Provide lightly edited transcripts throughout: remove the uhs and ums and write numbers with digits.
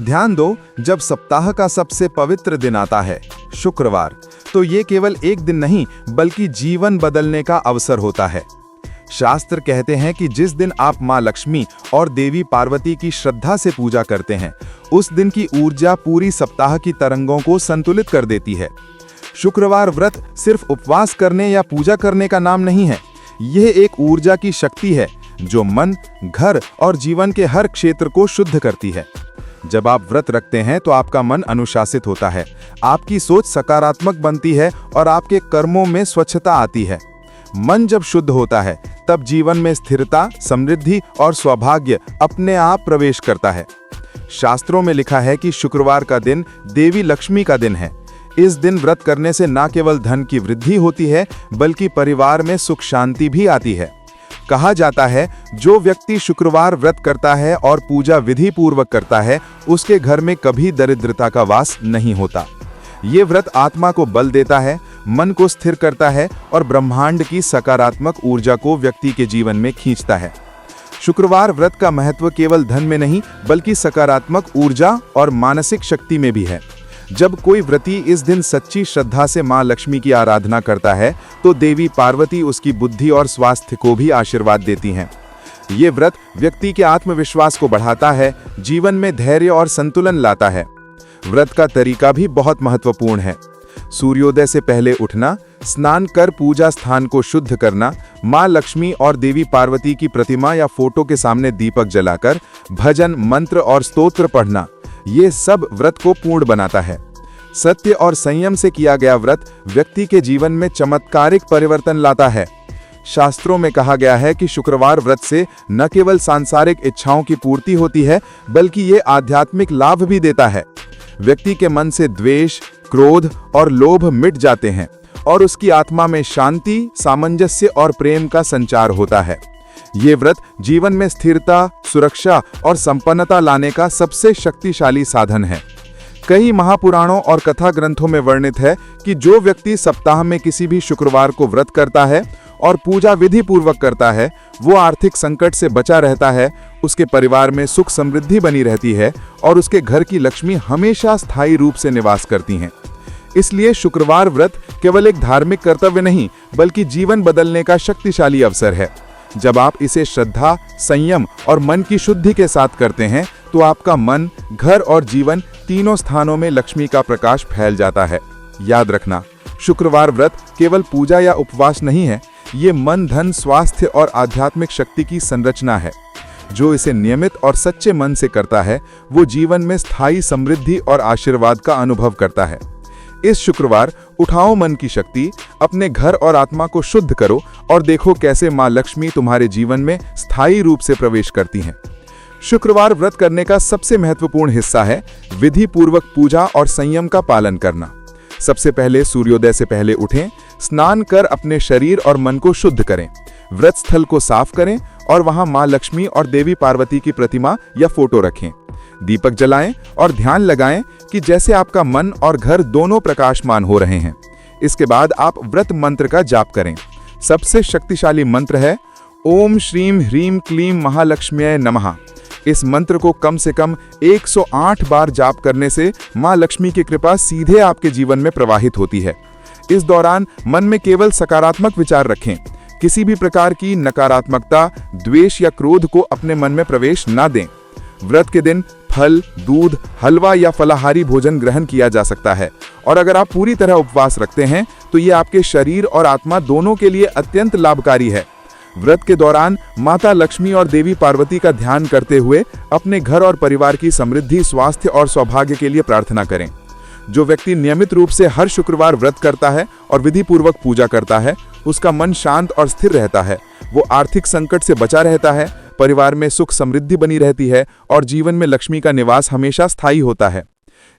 ध्यान दो, जब सप्ताह का सबसे पवित्र दिन आता है, शुक्रवार, तो ये केवल एक दिन नहीं बल्कि जीवन बदलने का अवसर होता है। शास्त्र कहते हैं कि जिस दिन आप माँ लक्ष्मी और देवी पार्वती की श्रद्धा से पूजा करते हैं, उस दिन की ऊर्जा पूरी सप्ताह की तरंगों को संतुलित कर देती है। शुक्रवार व्रत सिर्फ उपवास करने या पूजा करने का नाम नहीं है, यह एक ऊर्जा की शक्ति है जो मन, घर और जीवन के हर क्षेत्र को शुद्ध करती है। जब आप व्रत रखते हैं तो आपका मन अनुशासित होता है, आपकी सोच सकारात्मक बनती है और आपके कर्मों में स्वच्छता आती है। मन जब शुद्ध होता है, तब जीवन में स्थिरता, समृद्धि और सौभाग्य अपने आप प्रवेश करता है। शास्त्रों में लिखा है कि शुक्रवार का दिन देवी लक्ष्मी का दिन है। इस दिन व्रत करने से न केवल धन की वृद्धि होती है, बल्कि परिवार में सुख शांति भी आती है। कहा जाता है, जो व्यक्ति शुक्रवार व्रत करता है और पूजा विधि पूर्वक करता है, उसके घर में कभी दरिद्रता का वास नहीं होता। ये व्रत आत्मा को बल देता है, मन को स्थिर करता है और ब्रह्मांड की सकारात्मक ऊर्जा को व्यक्ति के जीवन में खींचता है। शुक्रवार व्रत का महत्व केवल धन में नहीं, बल्कि सकारात्मक ऊर्जा और मानसिक शक्ति में भी है। जब कोई व्रती इस दिन सच्ची श्रद्धा से मां लक्ष्मी की आराधना करता है, तो देवी पार्वती उसकी बुद्धि और स्वास्थ्य को भी आशीर्वाद देती हैं। ये व्रत व्यक्ति के आत्मविश्वास को बढ़ाता है, जीवन में धैर्य और संतुलन लाता है। व्रत का तरीका भी बहुत महत्वपूर्ण है। सूर्योदय से पहले उठना, स्नान कर पूजा स्थान को शुद्ध करना, मां लक्ष्मी और देवी पार्वती की प्रतिमा या फोटो के सामने दीपक जलाकर भजन, मंत्र और स्तोत्र पढ़ना, ये सब व्रत को पूर्ण बनाता है। सत्य और संयम से किया गया व्रत व्यक्ति के जीवन में चमत्कारिक परिवर्तन लाता है। शास्त्रों में कहा गया है कि शुक्रवार व्रत से न केवल सांसारिक इच्छाओं की पूर्ति होती है, बल्कि ये आध्यात्मिक लाभ भी देता है। व्यक्ति के मन से द्वेष, क्रोध और लोभ मिट जाते हैं और उसकी आत्मा में शांति, सामंजस्य और प्रेम का संचार होता है। ये व्रत जीवन में स्थिरता, सुरक्षा और संपन्नता लाने का सबसे शक्तिशाली साधन है। कई महापुराणों और कथा ग्रंथों में वर्णित है कि जो व्यक्ति सप्ताह में किसी भी शुक्रवार को व्रत करता है और पूजा विधि पूर्वक करता है, वो आर्थिक संकट से बचा रहता है, उसके परिवार में सुख समृद्धि बनी रहती है और उसके घर की लक्ष्मी हमेशा स्थायी रूप से निवास करती हैं। इसलिए शुक्रवार व्रत केवल एक धार्मिक कर्तव्य नहीं, बल्कि जीवन बदलने का शक्तिशाली अवसर है। जब आप इसे श्रद्धा, संयम और मन की शुद्धि के साथ करते हैं, तो आपका मन, घर और जीवन तीनों स्थानों में लक्ष्मी का प्रकाश फैल जाता है। याद रखना, शुक्रवार व्रत केवल पूजा या उपवास नहीं है, ये मन, धन, स्वास्थ्य और आध्यात्मिक शक्ति की संरचना है। जो इसे नियमित और सच्चे मन से करता है, वो जीवन में स्थायी समृद्धि और आशीर्वाद का अनुभव करता है। इस शुक्रवार उठाओ मन की शक्ति, अपने घर और आत्मा को शुद्ध करो और देखो कैसे मां लक्ष्मी तुम्हारे जीवन में स्थायी रूप से प्रवेश करती हैं। शुक्रवार व्रत करने का सबसे महत्वपूर्ण हिस्सा है विधि पूर्वक पूजा और संयम का पालन करना। सबसे पहले सूर्योदय से पहले उठें, स्नान कर अपने शरीर और मन को शुद्ध करें। व्रत स्थल को साफ करें और वहां मां लक्ष्मी और देवी पार्वती की प्रतिमा या फोटो रखें। दीपक जलाएं और ध्यान लगाएं कि जैसे आपका मन और घर दोनों प्रकाशमान हो रहे हैं। इसके बाद आप व्रत मंत्र का जाप करें। सबसे शक्तिशाली मंत्र है ओम श्रीम ह्रीम क्लीम महालक्ष्म्यै नमः। इस मंत्र को कम से कम 108 बार जाप करने से मां लक्ष्मी की कृपा सीधे आपके जीवन में प्रवाहित होती है। इस दौरान मन में केवल सकारात्मक विचार रखें। किसी भी प्रकार की नकारात्मकता, द्वेष या क्रोध को अपने मन में प्रवेश न दें। व्रत के दिन फल, दूध, हलवा या फलाहारी भोजन ग्रहण किया जा सकता है और अगर आप पूरी तरह उपवास रखते हैं, तो ये आपके शरीर और आत्मा दोनों के लिए अत्यंत लाभकारी है। व्रत के दौरान माता लक्ष्मी और देवी पार्वती का ध्यान करते हुए अपने घर और परिवार की समृद्धि, स्वास्थ्य और सौभाग्य के लिए प्रार्थना करें। जो व्यक्ति नियमित रूप से हर शुक्रवार व्रत करता है और विधि पूर्वक पूजा करता है, उसका मन शांत और स्थिर रहता है। वो आर्थिक संकट से बचा रहता है, परिवार में सुख समृद्धि बनी रहती है और जीवन में लक्ष्मी का निवास हमेशा स्थायी होता है।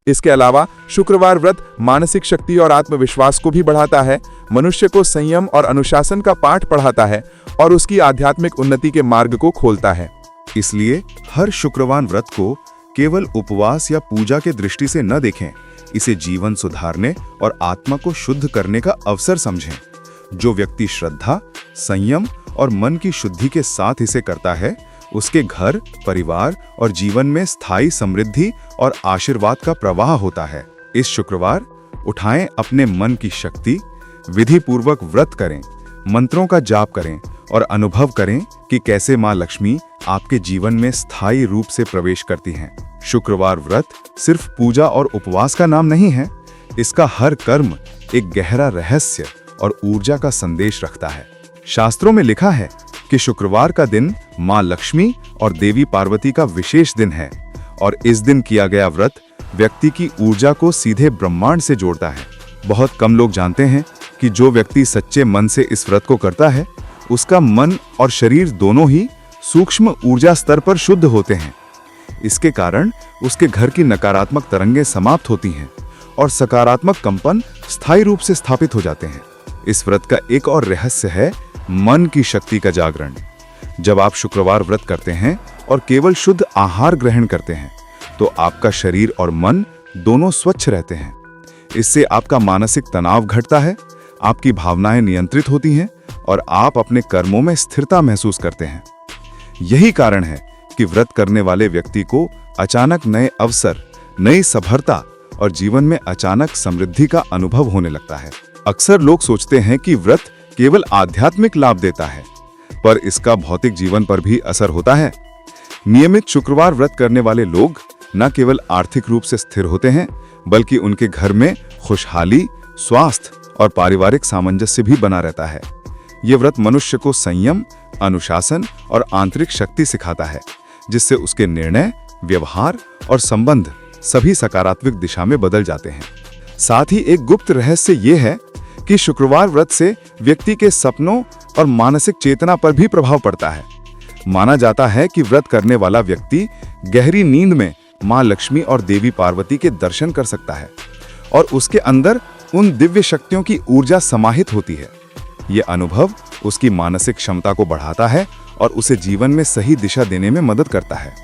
इसके अलावा शुक्रवार व्रत मानसिक शक्ति और आत्मविश्वास को भी बढ़ाता है, मनुष्य को संयम और अनुशासन का पाठ पढ़ाता है और उसकी आध्यात्मिक उन्नति के मार्ग को खोलता है। इसलिए हर शुक्रवार व्रत को केवल उपवास या पूजा के दृष्टि से न देखें, इसे जीवन सुधारने और आत्मा को शुद्ध करने का अवसर समझें। जो व्यक्ति श्रद्धा, संयम और मन की शुद्धि के साथ इसे करता है, उसके घर, परिवार और जीवन में स्थायी समृद्धि और आशीर्वाद का प्रवाह होता है। इस शुक्रवार उठाएं अपने मन की शक्ति, विधि पूर्वक व्रत करें, मंत्रों का जाप करें और अनुभव करें कि कैसे मां लक्ष्मी आपके जीवन में स्थायी रूप से प्रवेश करती हैं। शुक्रवार व्रत सिर्फ पूजा और उपवास का नाम नहीं है, इसका हर कर्म एक गहरा रहस्य और ऊर्जा का संदेश रखता है। शास्त्रों में लिखा है कि शुक्रवार का दिन मां लक्ष्मी और देवी पार्वती का विशेष दिन है और इस दिन किया गया व्रत व्यक्ति की ऊर्जा को सीधे ब्रह्मांड से जोड़ता है। बहुत कम लोग जानते हैं कि जो व्यक्ति सच्चे मन से इस व्रत को करता है, उसका मन और शरीर दोनों ही सूक्ष्म ऊर्जा स्तर पर शुद्ध होते हैं। इसके कारण उसके घर की नकारात्मक तरंगें समाप्त होती हैं और सकारात्मक कंपन स्थायी रूप से स्थापित हो जाते हैं। इस व्रत का एक और रहस्य है मन की शक्ति का जागरण। जब आप शुक्रवार व्रत करते हैं और केवल शुद्ध आहार ग्रहण करते हैं, तो आपका शरीर और मन दोनों स्वच्छ रहते हैं। इससे आपका मानसिक तनाव घटता है, आपकी भावनाएं नियंत्रित होती हैं और आप अपने कर्मों में स्थिरता महसूस करते हैं। यही कारण है कि व्रत करने वाले व्यक्ति को अचानक नए अवसर, नई सफलता और जीवन में अचानक समृद्धि का अनुभव होने लगता है। अक्सर लोग सोचते हैं कि व्रत केवल आध्यात्मिक लाभ देता है, पर इसका भौतिक जीवन पर भी असर होता है। नियमित शुक्रवार व्रत करने वाले लोग न केवल आर्थिक रूप से स्थिर होते हैं, बल्कि उनके घर में खुशहाली, स्वास्थ्य और पारिवारिक सामंजस्य भी बना रहता है। ये व्रत मनुष्य को संयम, अनुशासन और आंतरिक शक्ति सिखाता है, जिससे उसके निर्णय, व्यवहार और संबंध सभी सकारात्मक दिशा में बदल जाते हैं। साथ ही एक गुप्त रहस्य ये है कि शुक्रवार व्रत से व्यक्ति के सपनों और मानसिक चेतना पर भी प्रभाव पड़ता है। माना जाता है कि व्रत करने वाला व्यक्ति गहरी नींद में मां लक्ष्मी और देवी पार्वती के दर्शन कर सकता है और उसके अंदर उन दिव्य शक्तियों की ऊर्जा समाहित होती है। ये अनुभव उसकी मानसिक क्षमता को बढ़ाता है और उसे जीवन में सही दिशा देने में मदद करता है।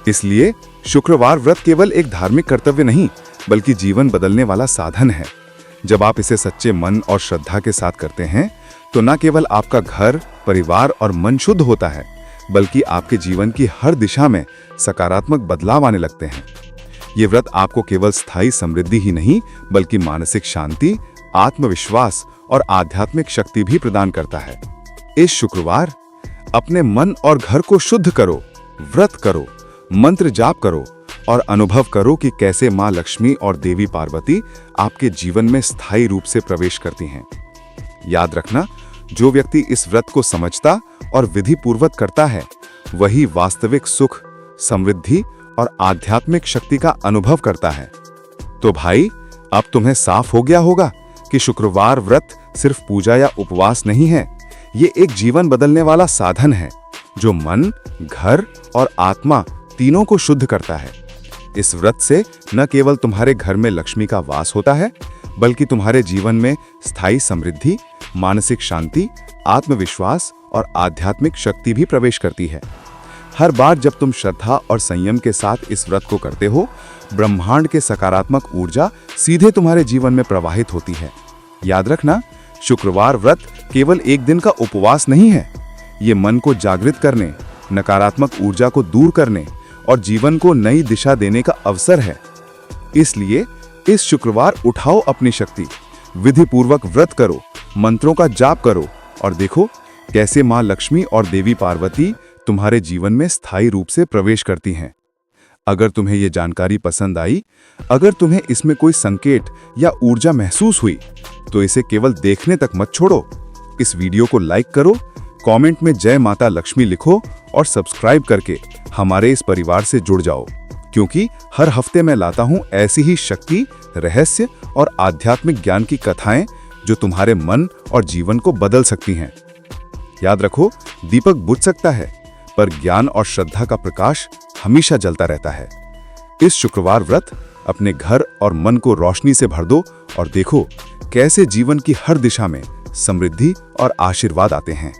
इसलिए शुक्रवार व्रत केवल एक धार्मिक कर्तव्य नहीं, बल्कि जीवन बदलने वाला साधन है। जब आप इसे सच्चे मन और श्रद्धा के साथ करते हैं, तो न केवल आपका घर, परिवार और मन शुद्ध होता है, बल्कि आपके जीवन की हर दिशा में सकारात्मक बदलाव आने लगते हैं। ये व्रत आपको केवल स्थायी समृद्धि ही नहीं, बल्कि मानसिक शांति, आत्मविश्वास और आध्यात्मिक शक्ति भी प्रदान करता है। इस शुक्रवार अपने मन और घर को शुद्ध करो, व्रत करो, मंत्र जाप करो और अनुभव करो कि कैसे मां लक्ष्मी और देवी पार्वती आपके जीवन में स्थायी रूप से प्रवेश करती हैं। याद रखना, जो व्यक्ति इस व्रत को समझता और विधि पूर्वक करता है, वही वास्तविक सुख, समृद्धि और आध्यात्मिक शक्ति का अनुभव करता है। तो भाई, अब तुम्हें साफ हो गया होगा कि शुक्रवार व्रत सिर्फ पूजा या उपवास नहीं है, ये एक जीवन बदलने वाला साधन है जो मन, घर और आत्मा तीनों को शुद्ध करता है। इस व्रत से न केवल तुम्हारे घर में लक्ष्मी का वास होता है, बल्कि तुम्हारे जीवन में स्थायी समृद्धि, मानसिक शांति, आत्मविश्वास और आध्यात्मिक शक्ति भी प्रवेश करती है। हर बार जब तुम श्रद्धा और संयम के साथ इस व्रत को करते हो, ब्रह्मांड के सकारात्मक ऊर्जा सीधे तुम्हारे जीवन में प्रवाहित होती है। याद रखना, शुक्रवार व्रत केवल एक दिन का उपवास नहीं है। ये मन को जागृत करने, नकारात्मक ऊर्जा को दूर करने और जीवन को नई दिशा देने का अवसर है। इसलिए इस शुक्रवार उठाओ अपनी शक्ति, विधि पूर्वक व्रत करो, मंत्रों का जाप करो और देखो कैसे मां लक्ष्मी और देवी पार्वती तुम्हारे जीवन में स्थायी रूप से प्रवेश करती हैं। अगर तुम्हें ये जानकारी पसंद आई, अगर तुम्हें इसमें कोई संकेत या ऊर्जा महसूस हुई, तो इसे केवल देखने तक मत छोड़ो। इस वीडियो को लाइक करो, कमेंट में जय माता लक्ष्मी लिखो और सब्सक्राइब करके हमारे इस परिवार से जुड़ जाओ, क्योंकि हर हफ्ते मैं लाता हूं ऐसी ही शक्ति, रहस्य और आध्यात्मिक ज्ञान की कथाएं जो तुम्हारे मन और जीवन को बदल सकती हैं। याद रखो, दीपक बुझ सकता है, पर ज्ञान और श्रद्धा का प्रकाश हमेशा जलता रहता है। इस शुक्रवार व्रत अपने घर और मन को रोशनी से भर दो और देखो कैसे जीवन की हर दिशा में समृद्धि और आशीर्वाद आते हैं।